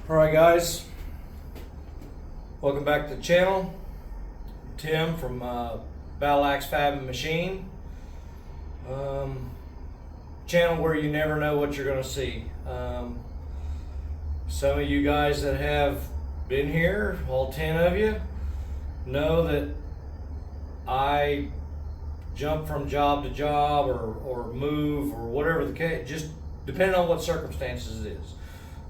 Alright guys, welcome back to the channel. Tim from Battle Axe Fab and Machine. Channel where you never know what you're going to see. Some of you guys that have been here, all 10 of you, know that I jump from job to job or move or whatever the case, just depending on what circumstances it is.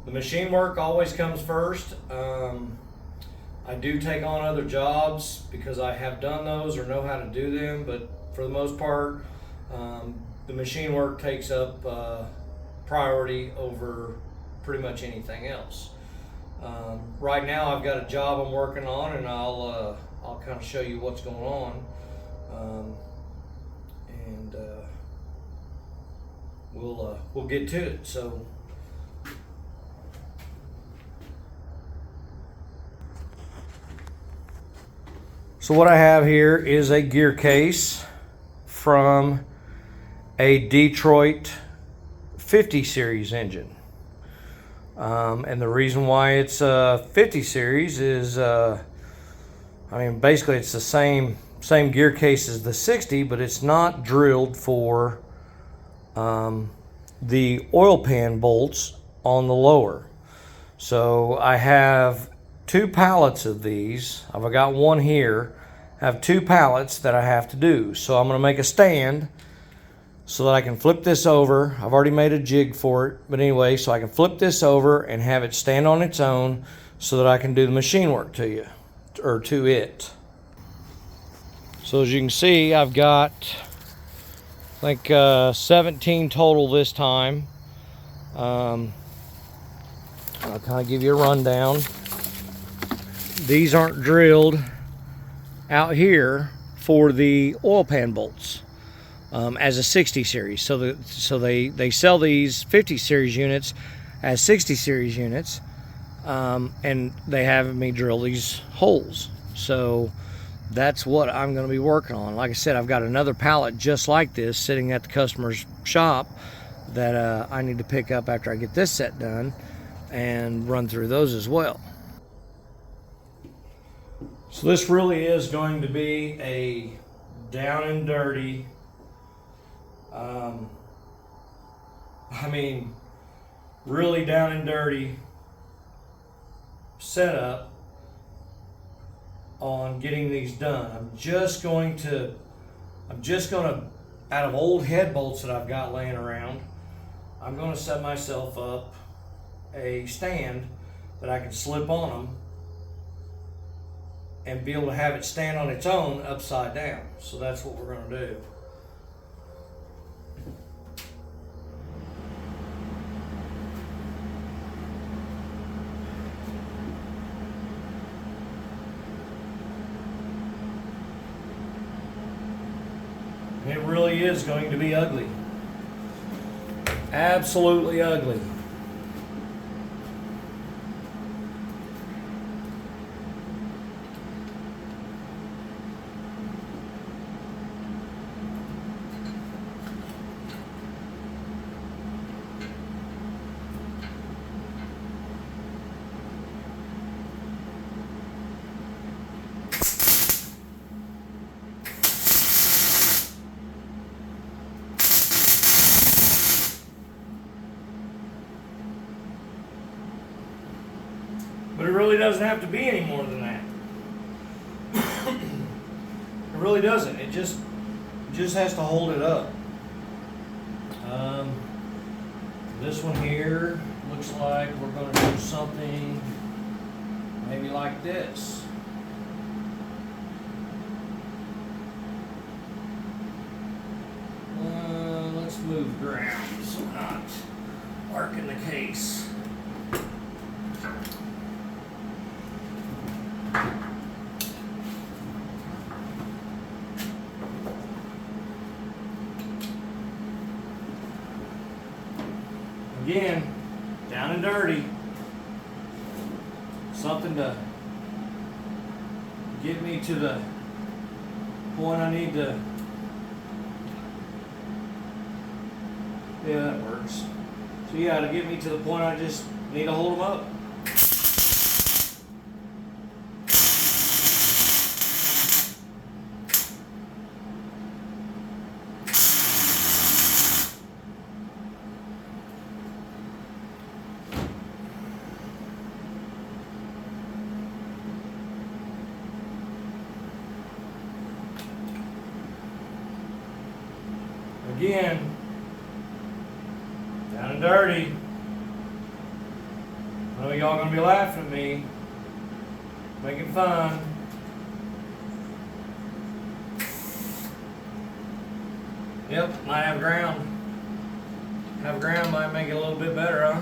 The machine work always comes first. I do take on other jobs because I have done those or know how to do them, but for the most part, the machine work takes up priority over pretty much anything else. Right now I've got a job I'm working on, and I'll kind of show you what's going on. We'll get to it. So what I have here is a gear case from a Detroit 50 series engine. And the reason why it's a 50 series is, basically it's the same gear case as the 60, but it's not drilled for the oil pan bolts on the lower. So I have 2 pallets of these. I've got one here. I have 2 pallets that I have to do. So I'm going to make a stand so that I can flip this over. I've already made a jig for it, but anyway, so I can flip this over and have it stand on its own so that I can do the machine work to it. So as you can see, I've got I think 17 total this time. I'll kind of give you a rundown. These aren't drilled out here for the oil pan bolts as a 60 series. So they sell these 50 series units as 60 series units, and they have me drill these holes. So that's what I'm going to be working on. Like I said, I've got another pallet just like this sitting at the customer's shop that I need to pick up after I get this set done and run through those as well. So this really is going to be a down and dirty, really down and dirty setup on getting these done. I'm just going to, out of old head bolts that I've got laying around, I'm going to set myself up a stand that I can slip on them and be able to have it stand on its own upside down. So that's what we're going to do. It really is going to be ugly. Absolutely ugly. But it really doesn't have to be any more than that. It really doesn't. It just has to hold it up. This one here looks like we're going to do something maybe like this. Let's move ground so we're not arcing the case. Again, down and dirty. Something to get me to the point I need to. Yeah, that works. So yeah, to get me to the point I just need to hold them up. Again, down and dirty. I know y'all gonna be laughing at me, making fun. Yep, might have ground. Have ground might make it a little bit better, huh?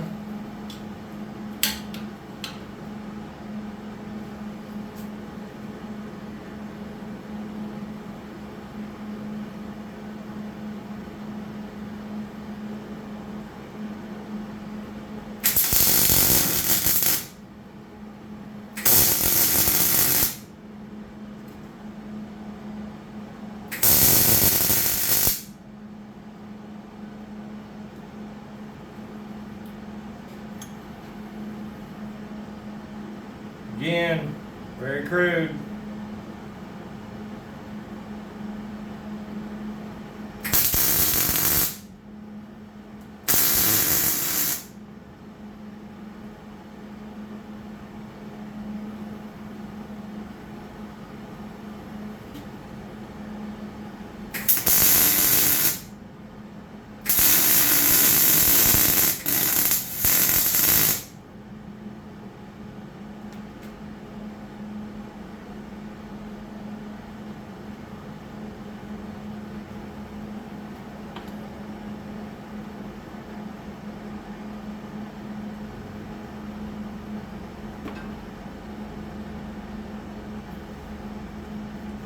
Again, very crude.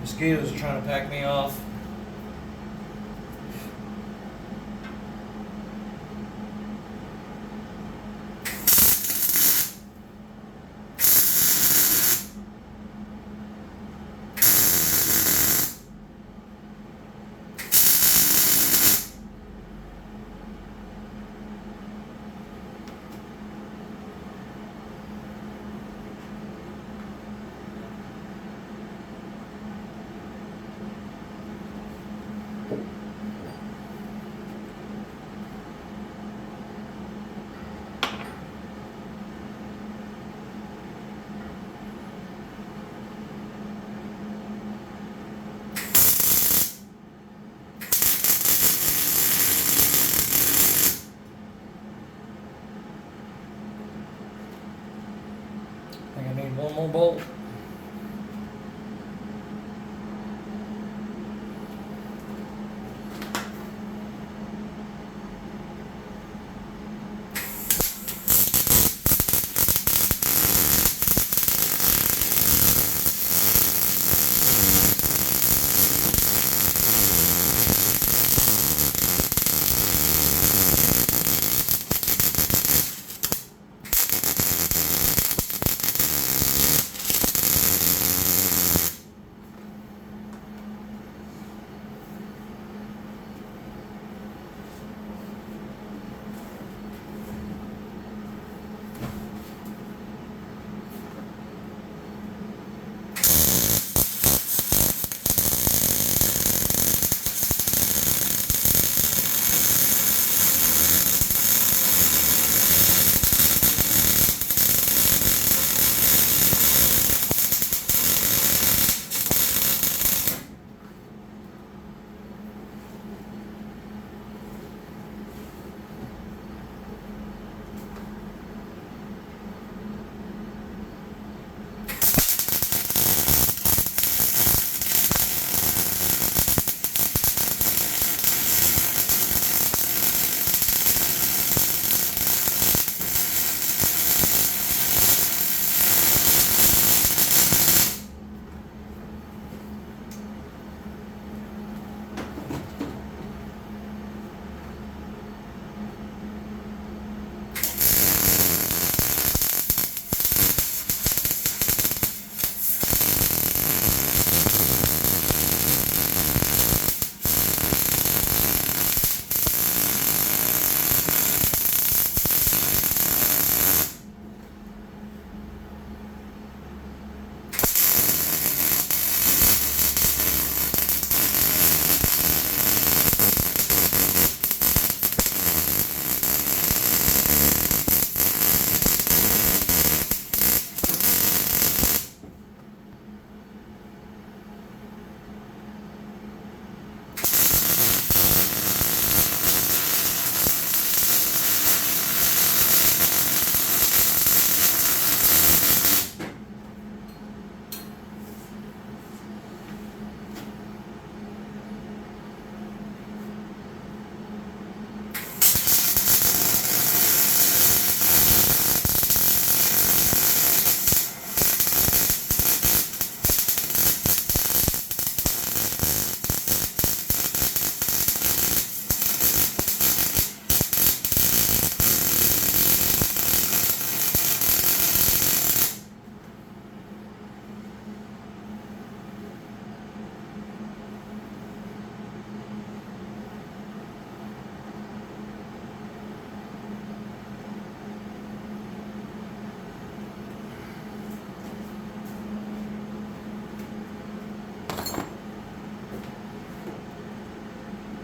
Mosquitoes are trying to pack me off. I think I need one more bolt.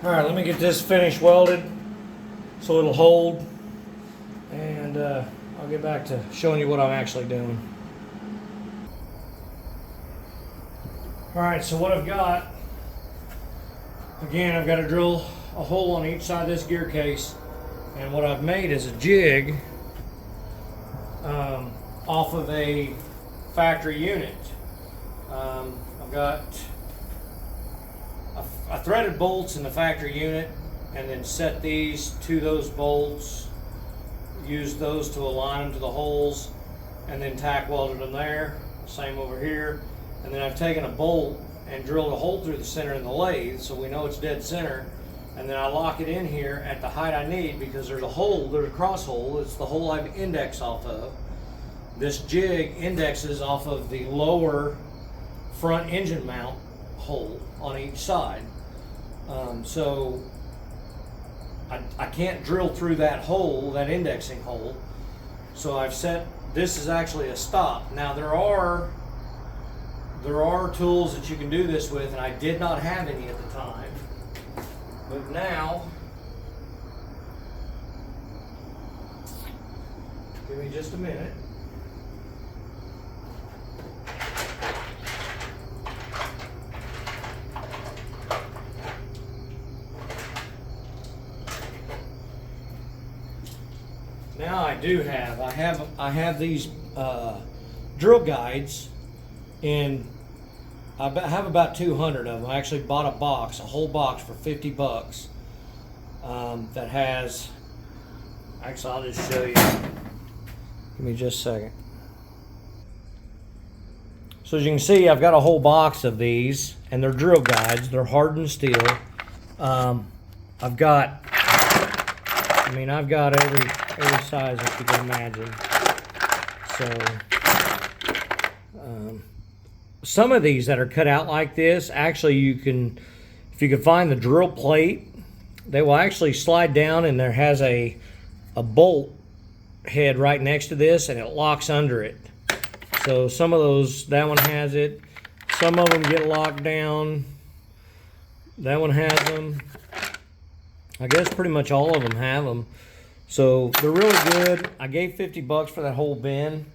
All right, let me get this finished welded so it'll hold, and I'll get back to showing you what I'm actually doing. All right, so what I've got, again, I've got to drill a hole on each side of this gear case, and what I've made is a jig off of a factory unit. I've got I threaded bolts in the factory unit and then set these to those bolts, used those to align them to the holes, and then tack welded them there. Same over here. And then I've taken a bolt and drilled a hole through the center in the lathe so we know it's dead center, and then I lock it in here at the height I need because there's a hole, there's a cross hole. It's the hole I've indexed off of. This jig indexes off of the lower front engine mount hole on each side. So I can't drill through that hole, that indexing hole. So I've set, this is actually a stop. Now there are tools that you can do this with, and I did not have any at the time. But now, give me just a minute. Now I have these drill guides, and I have about 200 of them. I actually bought a box, a whole box for 50 bucks. That has, actually I'll just show you. Give me just a second. So as you can see, I've got a whole box of these, and they're drill guides. They're hardened steel. I've got every size that you can imagine. So, some of these that are cut out like this, actually you can, if you can find the drill plate, they will actually slide down, and there has a bolt head right next to this, and it locks under it. So some of those, that one has it. Some of them get locked down. That one has them. I guess pretty much all of them have them. So they're really good. I gave 50 bucks for that whole bin.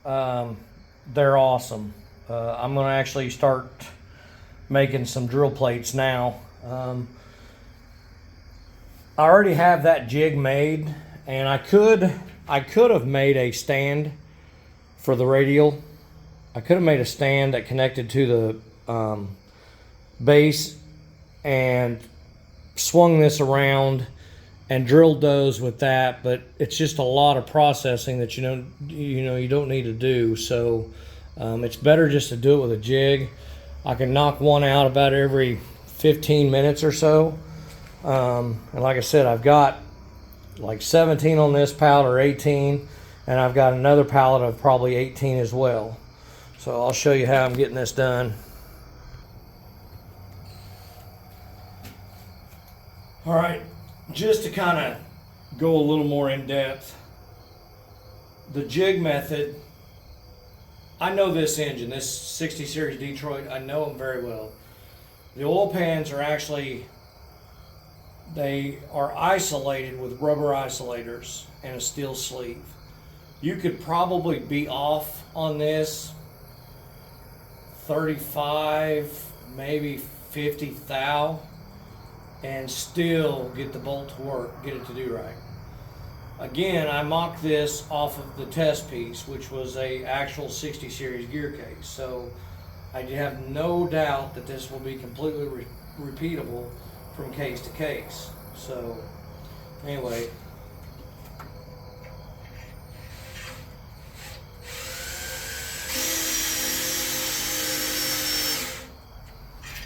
They're awesome. I'm gonna actually start making some drill plates now. I already have that jig made, and I could have made a stand for the radial. I could have made a stand that connected to the base and swung this around and drilled those with that, but it's just a lot of processing that you don't need to do. So it's better just to do it with a jig. I can knock one out about every 15 minutes or so. And like I said, I've got like 17 on this pallet, or 18, and I've got another pallet of probably 18 as well. So I'll show you how I'm getting this done. All right, just to kind of go a little more in depth, the jig method, I know this engine, this 60 series Detroit, I know them very well. The oil pans are actually, they are isolated with rubber isolators and a steel sleeve. You could probably be off on this 35, maybe 50 thou, and still get the bolt to work, get it to do right. Again, I mocked this off of the test piece, which was a actual 60 series gear case. So I have no doubt that this will be completely repeatable from case to case. So anyway,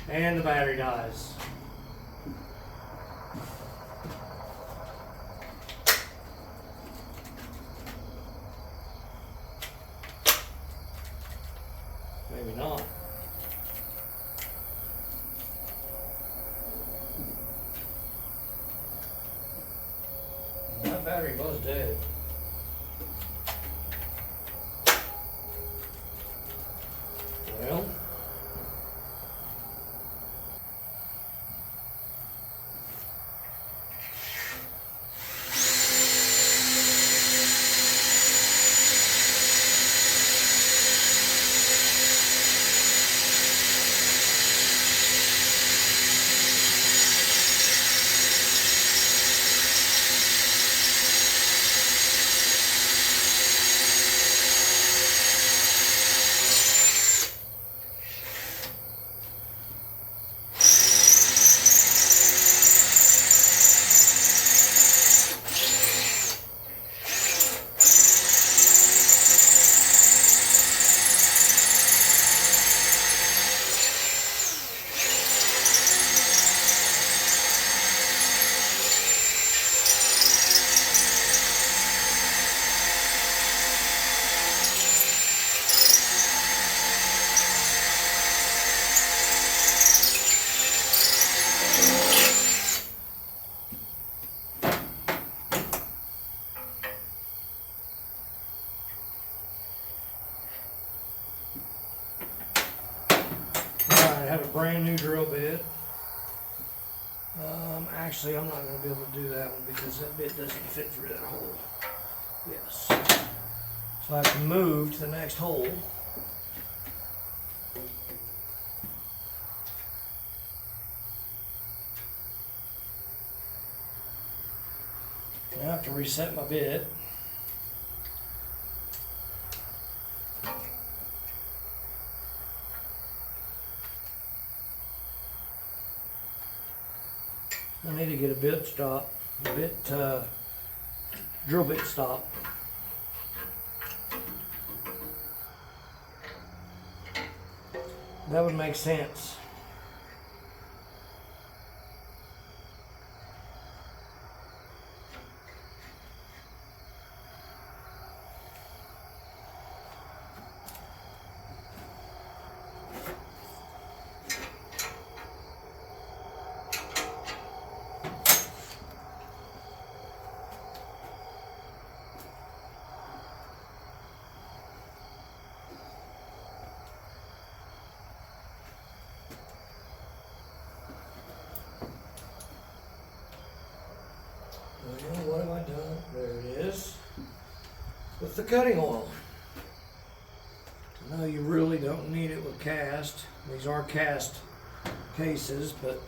and the battery dies. Maybe not. That battery was dead. Well, I have a brand new drill bit. Actually, I'm not going to be able to do that one because that bit doesn't fit through that hole. Yes. So I have to move to the next hole. Now I have to reset my bit. I need to get a bit stop, drill bit stop. That would make sense. What have I done? There it is. With the cutting oil. No, you really don't need it with cast. These are cast cases, but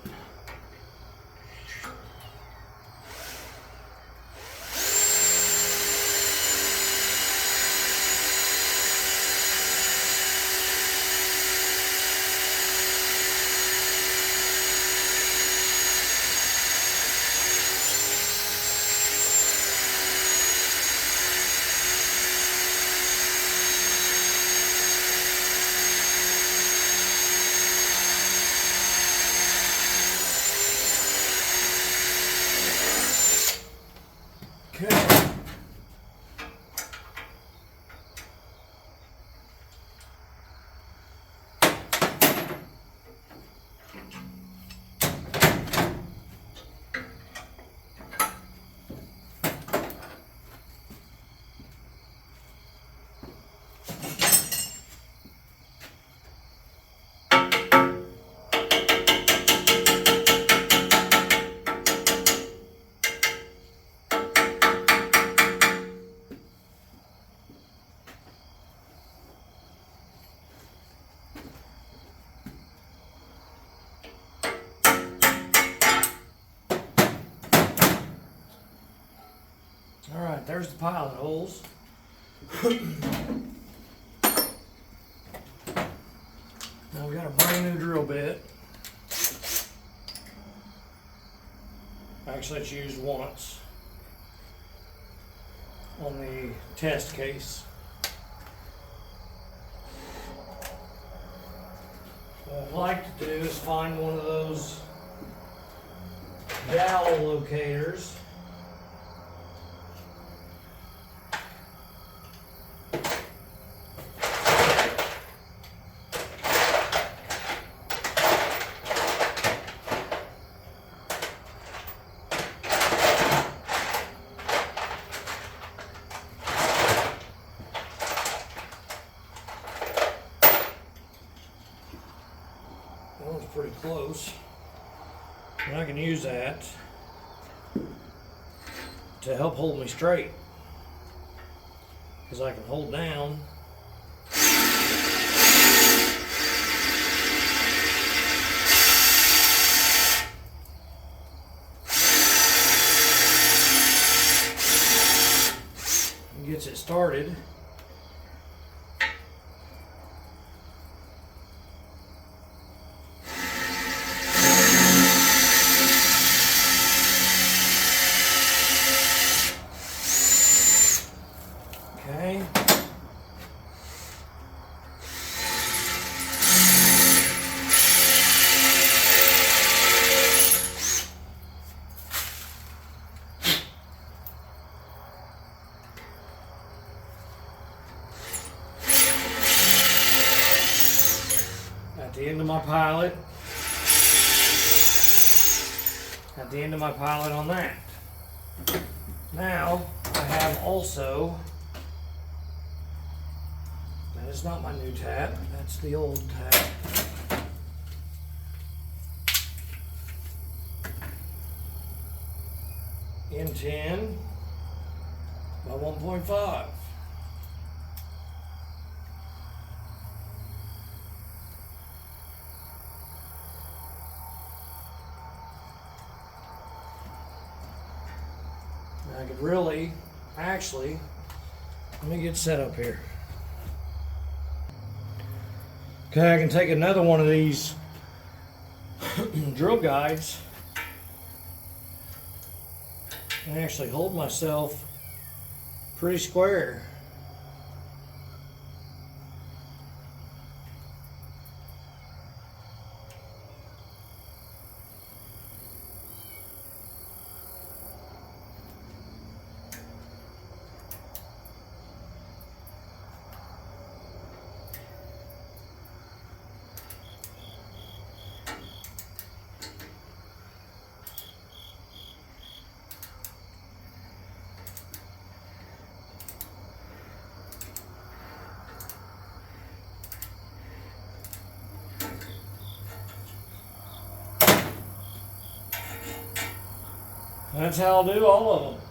okay. All right, there's the pilot holes. Now we got a brand new drill bit. Actually, it's used once on the test case. What I'd like to do is find one of those dowel locators. That one's pretty close. And I can use that to help hold me straight. Because I can hold down . Gets it started. Okay. At the end of my pilot. At the end of my pilot on that. Now I have also, that is not my new tap, that's the old tap. in 10 by 1.5. I could really, actually, let me get set up here. Okay, I can take another one of these drill guides and actually hold myself pretty square. That's how I'll do all of them.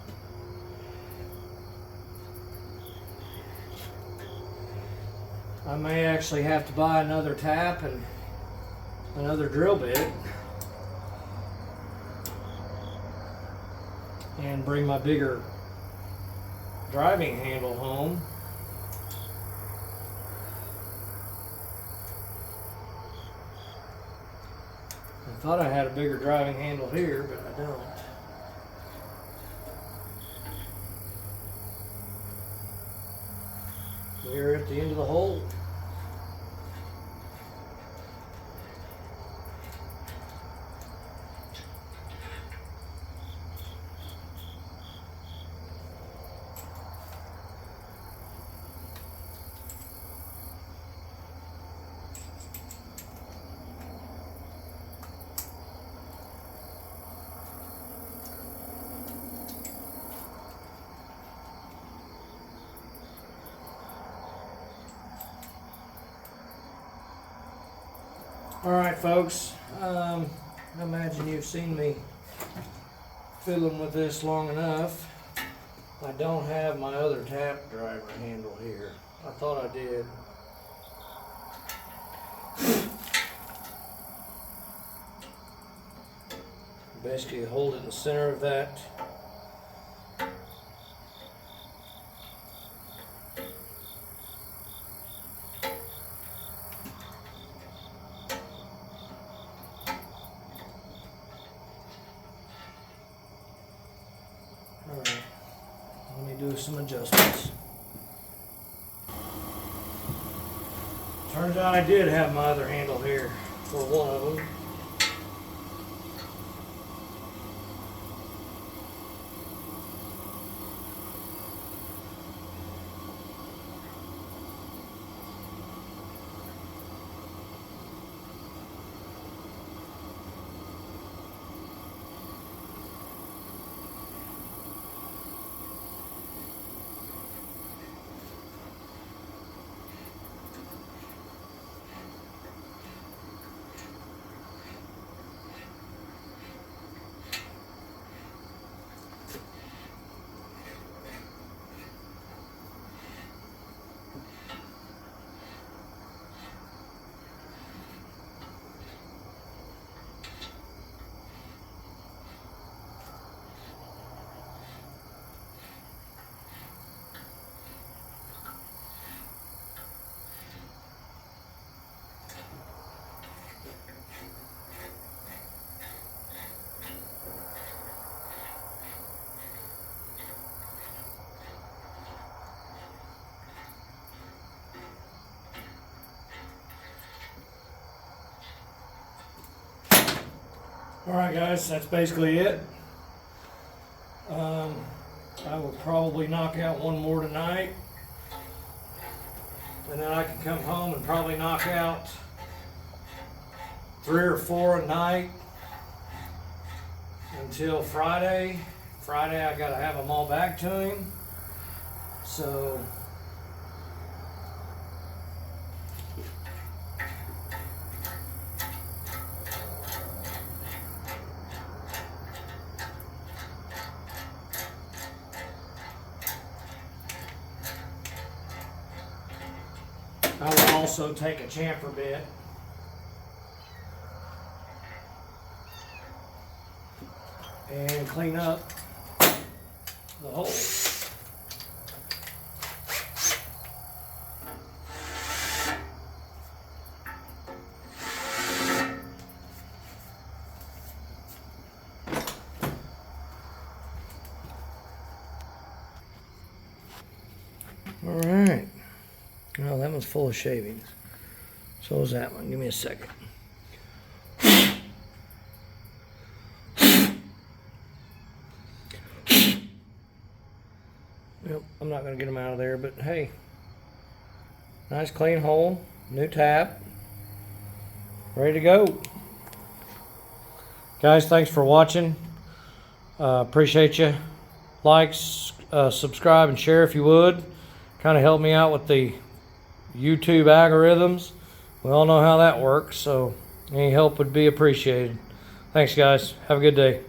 I may actually have to buy another tap and another drill bit and bring my bigger driving handle home. I thought I had a bigger driving handle here, but I don't. We're at the end of the hole. Alright folks, I imagine you've seen me fiddling with this long enough. I don't have my other tap driver handle here. I thought I did. Basically hold it in the center of that some adjustments. Turns out I did have my other handle here for one of them. Alright guys, that's basically it. I will probably knock out one more tonight, and then I can come home and probably knock out 3 or 4 a night until Friday. Friday I gotta have them all back to him. So I will also take a chamfer bit and clean up the hole. All right. Oh, that one's full of shavings. So is that one. Give me a second. Yep, I'm not going to get them out of there, but hey. Nice clean hole. New tap. Ready to go. Guys, thanks for watching. Appreciate you. Like, subscribe, and share if you would. Kind of help me out with the YouTube algorithms. We all know how that works, so any help would be appreciated. Thanks, guys. Have a good day.